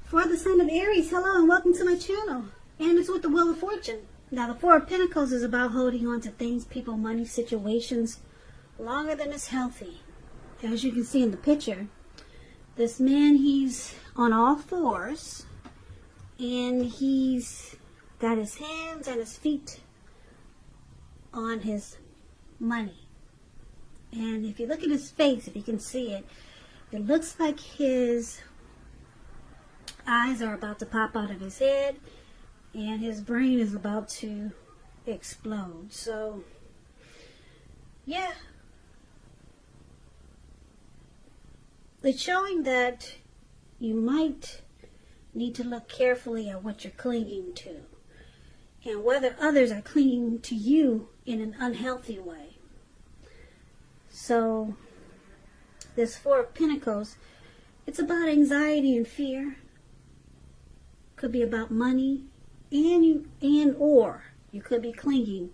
For the sign of Aries, hello and welcome to my channel. And it's with the Wheel of Fortune. Now the Four of Pentacles is about holding on to things, people, money, situations longer than is healthy. As you can see in the picture, this man, he's on all fours and he's got his hands and his feet on his money. And if you look at his face, if you can see it, it looks like his eyes are about to pop out of his head and his brain is about to explode. So, yeah. It's showing that you might need to look carefully at what you're clinging to and whether others are clinging to you in an unhealthy way. So, this Four of Pentacles, it's about anxiety and fear. Could be about money, or you could be clinging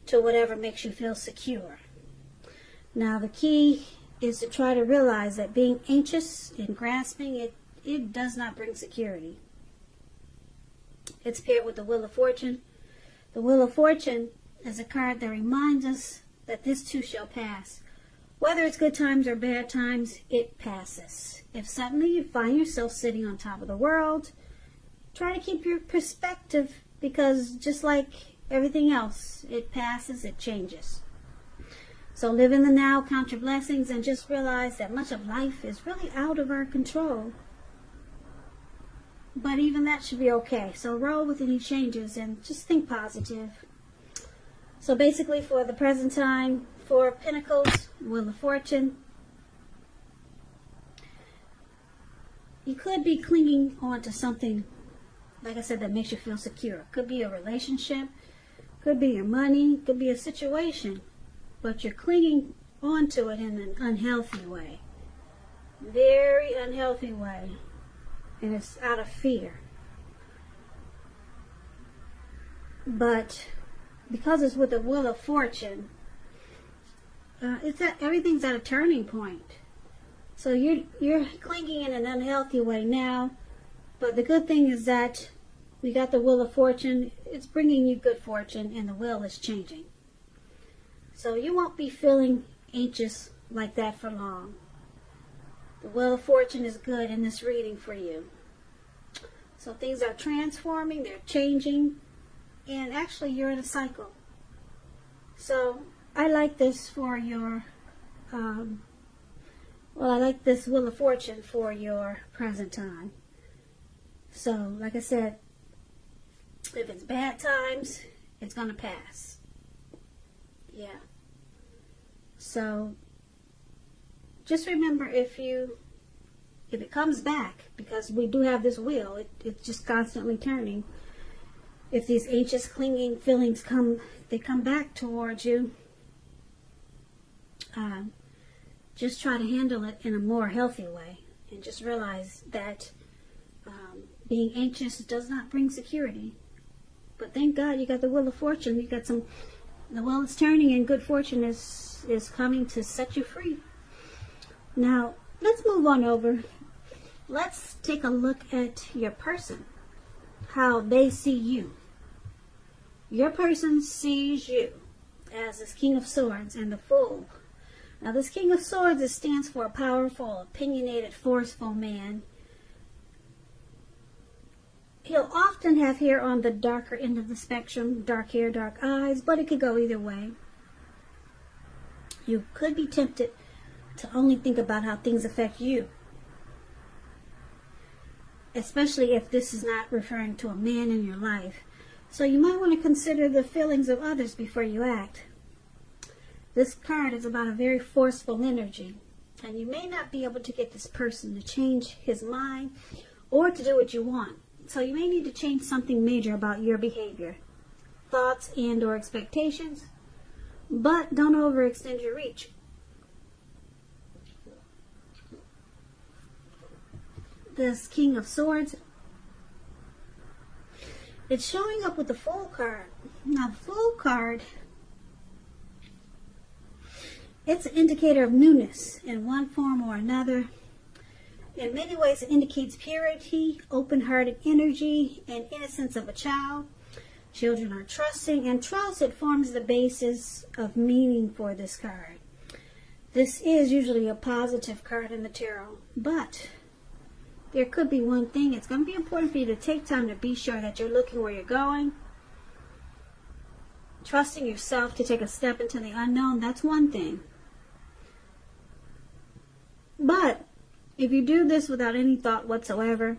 to whatever makes you feel secure. Now the key is to try to realize that being anxious and grasping, it does not bring security. It's paired with the Wheel of Fortune. The Wheel of Fortune is a card that reminds us that this too shall pass. Whether it's good times or bad times, it passes. If suddenly you find yourself sitting on top of the world, try to keep your perspective, because just like everything else, it passes, it changes. So live in the now, count your blessings, and just realize that much of life is really out of our control. But even that should be okay. So roll with any changes and just think positive. So basically for the present time, Four of Pentacles, Wheel of Fortune, you could be clinging on to something, like I said, that makes you feel secure. Could be a relationship, could be your money, could be a situation, but you're clinging onto it in an unhealthy way. Very unhealthy way. And it's out of fear. But because it's with the Wheel of Fortune, everything's at a turning point. So you're clinging in an unhealthy way now. But the good thing is that we got the Wheel of Fortune. It's bringing you good fortune, and the wheel is changing. So you won't be feeling anxious like that for long. The Wheel of Fortune is good in this reading for you. So things are transforming, they're changing, and actually you're in a cycle. So I like this for your, I like this Wheel of Fortune for your present time. So, like I said, if it's bad times, it's going to pass. Yeah. So, just remember if it comes back, because we do have this wheel, it's just constantly turning. If these anxious, clinging feelings come back towards you, just try to handle it in a more healthy way. And just realize that being anxious does not bring security. But thank God you got the Wheel of Fortune. You got the wheel is turning and good fortune is coming to set you free. Now, let's move on over. Let's take a look at your person. How they see you. Your person sees you as this King of Swords and the Fool. Now, this King of Swords stands for a powerful, opinionated, forceful man. He'll often have hair on the darker end of the spectrum, dark hair, dark eyes, but it could go either way. You could be tempted to only think about how things affect you, especially if this is not referring to a man in your life. So you might want to consider the feelings of others before you act. This card is about a very forceful energy, and you may not be able to get this person to change his mind or to do what you want. So you may need to change something major about your behavior, thoughts, and or expectations, but don't overextend your reach. This King of Swords, it's showing up with the Fool card. Now, the Fool card, it's an indicator of newness in one form or another. In many ways, it indicates purity, open-hearted energy, and innocence of a child. Children are trusting, and trust, it forms the basis of meaning for this card. This is usually a positive card in the tarot, but there could be one thing. It's going to be important for you to take time to be sure that you're looking where you're going. Trusting yourself to take a step into the unknown, that's one thing. But if you do this without any thought whatsoever,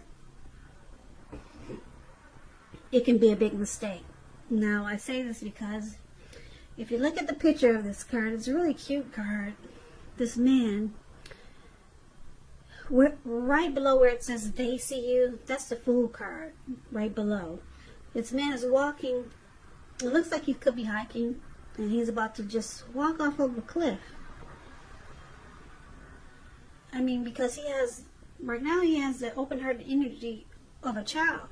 it can be a big mistake. Now, I say this because if you look at the picture of this card, it's a really cute card. This man, right below where it says they see you, that's the Fool card right below. This man is walking. It looks like he could be hiking, and he's about to just walk off of a cliff. I mean, because he has, right now he has the open-hearted energy of a child.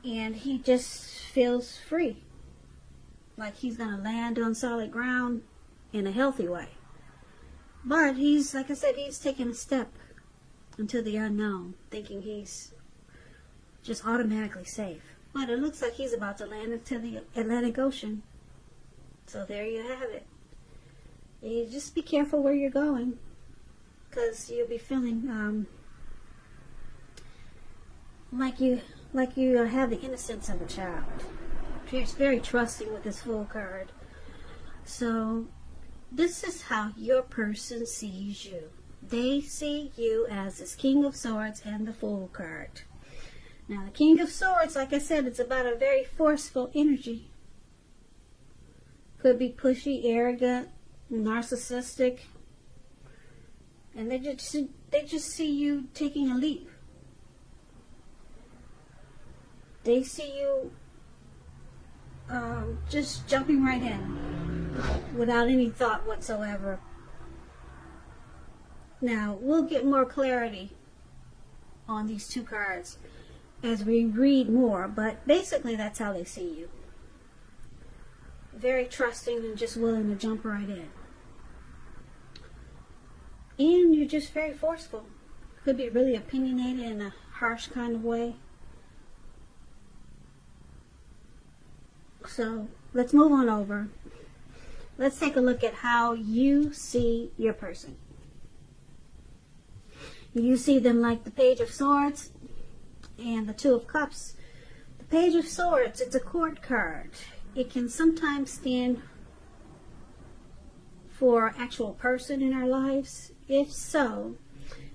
And he just feels free. Like he's going to land on solid ground in a healthy way. But he's, like I said, he's taking a step into the unknown, thinking he's just automatically safe. But it looks like he's about to land into the Atlantic Ocean. So there you have it. You just be careful where you're going, because you'll be feeling like you have the innocence of a child. He's very trusting with this Fool card. So this is how your person sees you. They see you as this King of Swords and the Fool card. Now, the King of Swords, like I said, it's about a very forceful energy. Could be pushy, arrogant, narcissistic. And they just see you taking a leap. They see you just jumping right in without any thought whatsoever. Now, we'll get more clarity on these two cards as we read more, but basically that's how they see you. Very trusting and just willing to jump right in. And you're just very forceful. Could be really opinionated in a harsh kind of way. So let's move on over. Let's take a look at how you see your person. You see them like the Page of Swords and the Two of Cups. The Page of Swords, it's a court card. It can sometimes stand for an actual person in our lives. If so,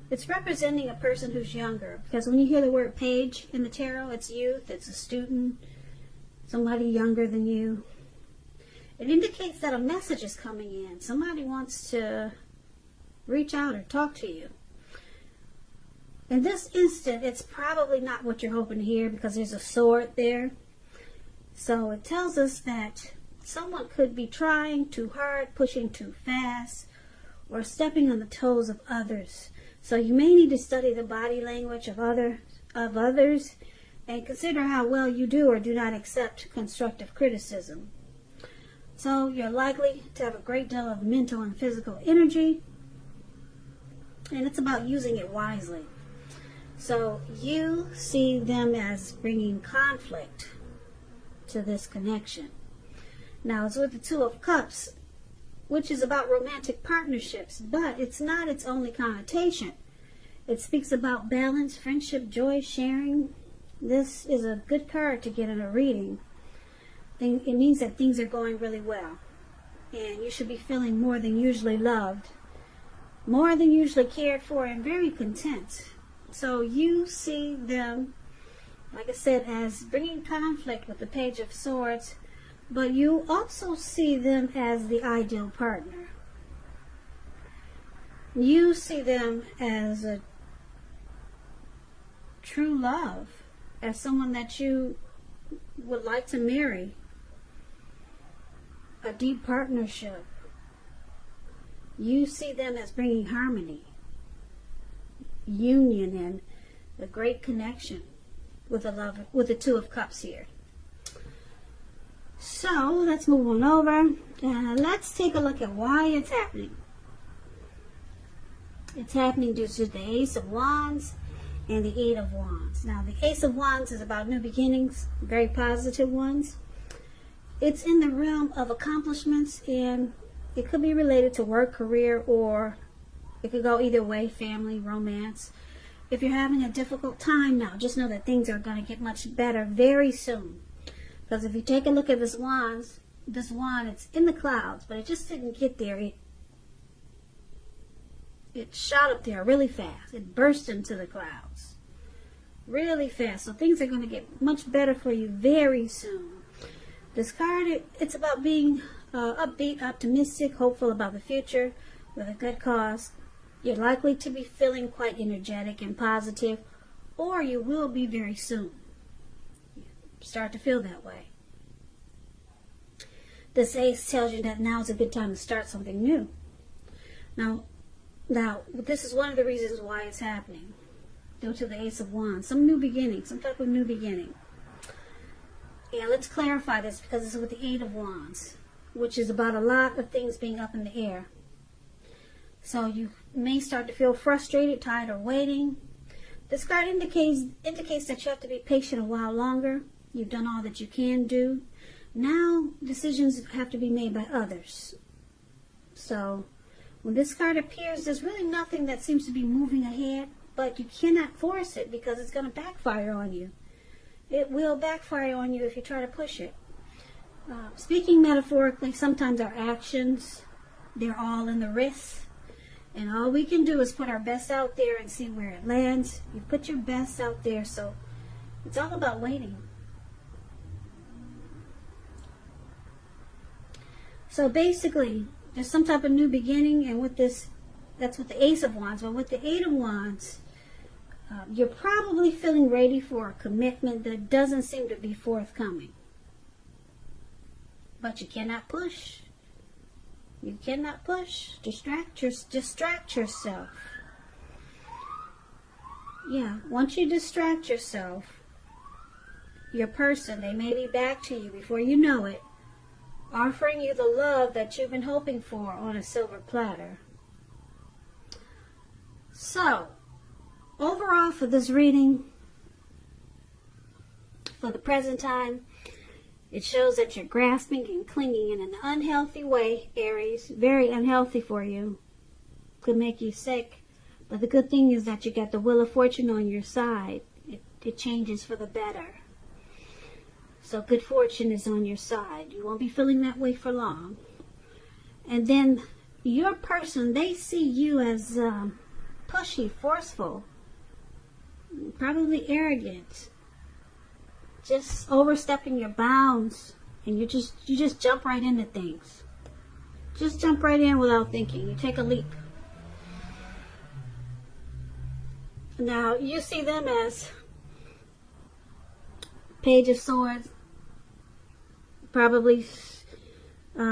it's representing a person who's younger. Because when you hear the word page in the tarot, it's youth, it's a student, somebody younger than you. It indicates that a message is coming in. Somebody wants to reach out or talk to you. In this instant, it's probably not what you're hoping to hear because there's a sword there. So it tells us that someone could be trying too hard, pushing too fast, or stepping on the toes of others. So you may need to study the body language of others and consider how well you do or do not accept constructive criticism. So you're likely to have a great deal of mental and physical energy, and it's about using it wisely. So you see them as bringing conflict to this connection. Now it's with the Two of Cups, which is about romantic partnerships, but it's not its only connotation. It speaks about balance, friendship, joy, sharing. This is a good card to get in a reading. It means that things are going really well, and you should be feeling more than usually loved, more than usually cared for, and very content. So you see them, like I said, as bringing conflict with the Page of Swords, but you also see them as the ideal partner. You see them as a true love, as someone that you would like to marry, a deep partnership. You see them as bringing harmony, union, and a great connection with the Two of Cups here. So let's move on over and let's take a look at why it's happening. It's happening due to the Ace of Wands and the Eight of Wands. Now, the Ace of Wands is about new beginnings, very positive ones. It's in the realm of accomplishments, and it could be related to work, career, or it could go either way, family, romance. If you're having a difficult time now, just know that things are going to get much better very soon. Because if you take a look at this wand, it's in the clouds, but it just didn't get there. It shot up there really fast. It burst into the clouds really fast. So things are going to get much better for you very soon. This card, it's about being upbeat, optimistic, hopeful about the future with a good cause. You're likely to be feeling quite energetic and positive, or you will be very soon. Start to feel that way. This ace tells you that now is a good time to start something new. Now, this is one of the reasons why it's happening. Due to the Ace of Wands. Some new beginning, some type of new beginning. And let's clarify this because it's with the Eight of Wands, which is about a lot of things being up in the air. So you may start to feel frustrated, tired, or waiting. This card indicates that you have to be patient a while longer. You've done all that you can do. Now decisions have to be made by others. So when this card appears, there's really nothing that seems to be moving ahead, but you cannot force it because it's going to backfire on you. It will backfire on you if you try to push it. Speaking metaphorically, sometimes our actions, they're all in the wrist. And all we can do is put our best out there and see where it lands. You put your best out there, so it's all about waiting. So basically, there's some type of new beginning, and with this, that's with the Ace of Wands. But with the Eight of Wands, you're probably feeling ready for a commitment that doesn't seem to be forthcoming. But you cannot push. You cannot push. Distract yourself. Yeah, once you distract yourself, your person, they may be back to you before you know it, offering you the love that you've been hoping for on a silver platter. So, overall for this reading, for the present time, it shows that you're grasping and clinging in an unhealthy way, Aries. Very unhealthy for you. Could make you sick. But the good thing is that you got the Wheel of Fortune on your side. It changes for the better. So good fortune is on your side. You won't be feeling that way for long. And then your person, they see you as pushy, forceful, probably arrogant, just overstepping your bounds, and you just jump right into things. Just jump right in without thinking. You take a leap. Now you see them as Page of Swords, probably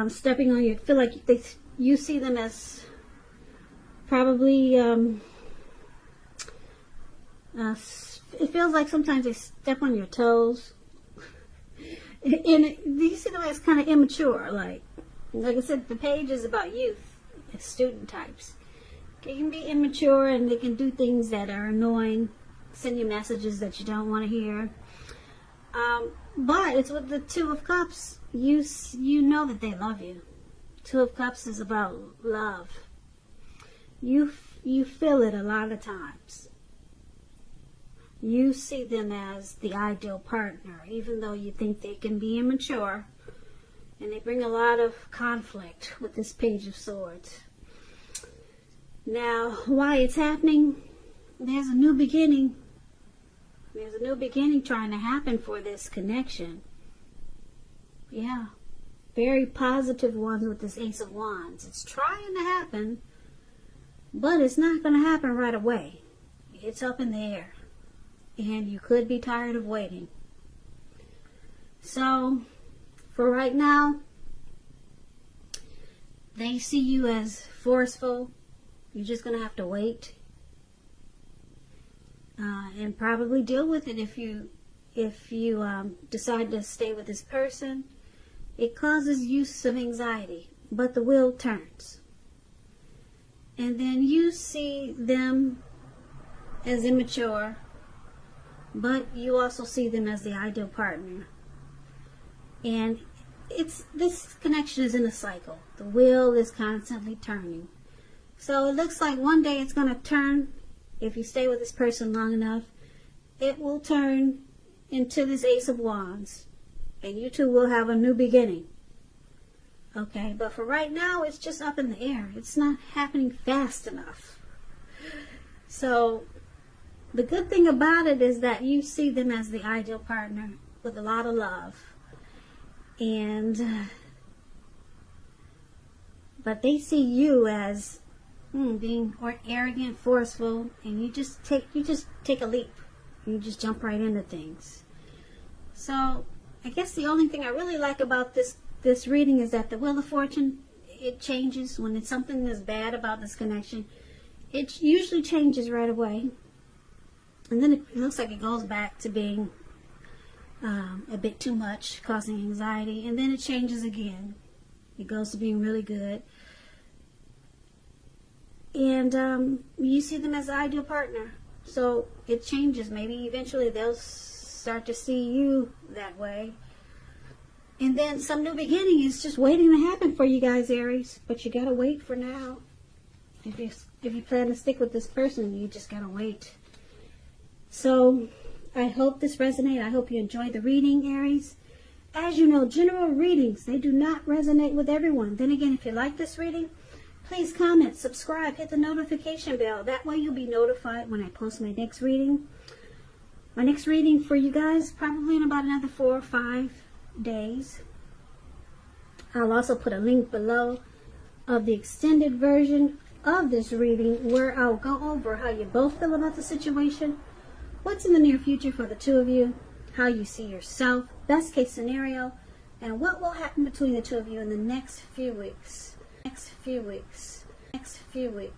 stepping on you. Feel like you see them as probably it feels like sometimes they step on your toes. And you see them as kind of immature. Like I said, the page is about youth, student types. They can be immature and they can do things that are annoying, send you messages that you don't want to hear. But it's with the Two of Cups. You know that they love you. Two of Cups is about love. You feel it a lot of times. You see them as the ideal partner, even though you think they can be immature. And they bring a lot of conflict with this Page of Swords. Now, why it's happening? There's a new beginning. There's a new beginning trying to happen for this connection. Yeah. Very positive ones with this Ace of Wands. It's trying to happen, but it's not going to happen right away. It's up in the air. And you could be tired of waiting. So, for right now, they see you as forceful. You're just going to have to wait. And probably deal with it if you decide to stay with this person. It causes you some anxiety, but the wheel turns. And then you see them as immature, but you also see them as the ideal partner. And this connection is in a cycle. The wheel is constantly turning. So it looks like one day it's going to turn. If you stay with this person long enough, it will turn into this Ace of Wands. And you two will have a new beginning. Okay, but for right now, it's just up in the air. It's not happening fast enough. So the good thing about it is that you see them as the ideal partner with a lot of love. But they see you as being arrogant, forceful, and you just take a leap. You just jump right into things. So I guess the only thing I really like about this reading is that the Wheel of Fortune, it changes when it's something that's bad about this connection. It usually changes right away, and then it looks like it goes back to being a bit too much, causing anxiety, and then it changes again. It goes to being really good. And you see them as the ideal partner. So it changes. Maybe eventually they'll start to see you that way. And then some new beginning is just waiting to happen for you guys, Aries. But you gotta wait for now. If you plan to stick with this person, you just gotta wait. So I hope this resonates. I hope you enjoyed the reading, Aries. As you know, general readings, they do not resonate with everyone. Then again, if you like this reading, please comment, subscribe, hit the notification bell. That way you'll be notified when I post my next reading. My next reading for you guys, probably in about another 4 or 5 days. I'll also put a link below of the extended version of this reading where I'll go over how you both feel about the situation, what's in the near future for the two of you, how you see yourself, best case scenario, and what will happen between the two of you in the next few weeks.